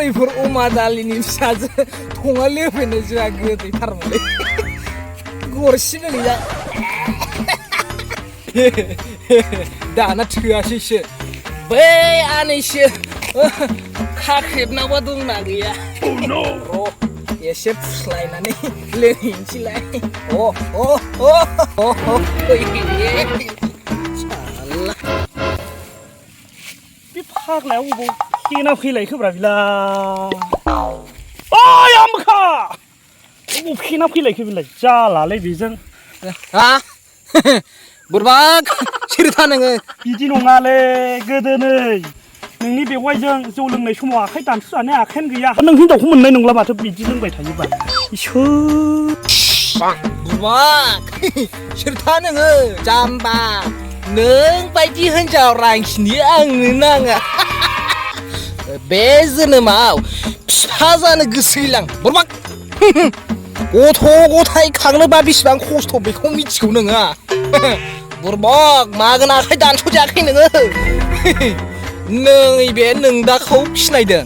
हरिपुर उमा दालिनि फिसाजो थङा लेफैनो जोंहा गोदैथारमोनलै गरसेबो गैया दाना थोआसैसो बै आनैसो खाख्रेबनांगौआ दंना गैया एसे फुस्लायनानै लोंहैनोसैलाय बे फाग्लाया अबाव फेना फैलायखोब्रा बिला ओइ आमखा अबाव फेना फैलायखो बिलाय जालालै बेजों हा बुरबाक सिरिथा नोङो बिदि नङालै गोदो नै नोंनि बेवाइजों जौ लोंनाय समाव आखाइ दानस'जानाय आखायानो गैया नों हिनजावखौ मोननाय नंला माथो बिदि लोंबाय थायोबा इसोर बुरबाक सिरिथा नोङो जाम्बा नों बायदि हिनजाव रांखिनि आंनो नाङा बे जोनोमाव फिफा जानो गोसो गैलां बुरबाक गथ' गथाय खांनोबा बेसेबां खस्थ' बेखौ मिथिगौ नोङो बुरबाक मागोन आखाइ दानस'जायाखै नोङो नैबे नोंदाखौ फिनायदों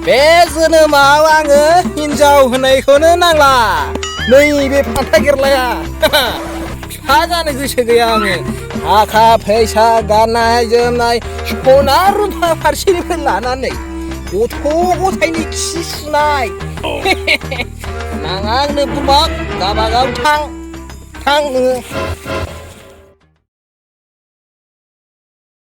बे जोनोमाव आङो हिनजाव होनायखौनो नांला नैबे फान्था गेरलाया फिफा जानो गोसो गैया आङो थाखा फैसा गाननाय जोमनाय सना रुफा फारसेनिफ्राय लानानै गथ' गथायनि खि सुनाय नाङा आंनो बुरबाक गाबागाव थां नोङो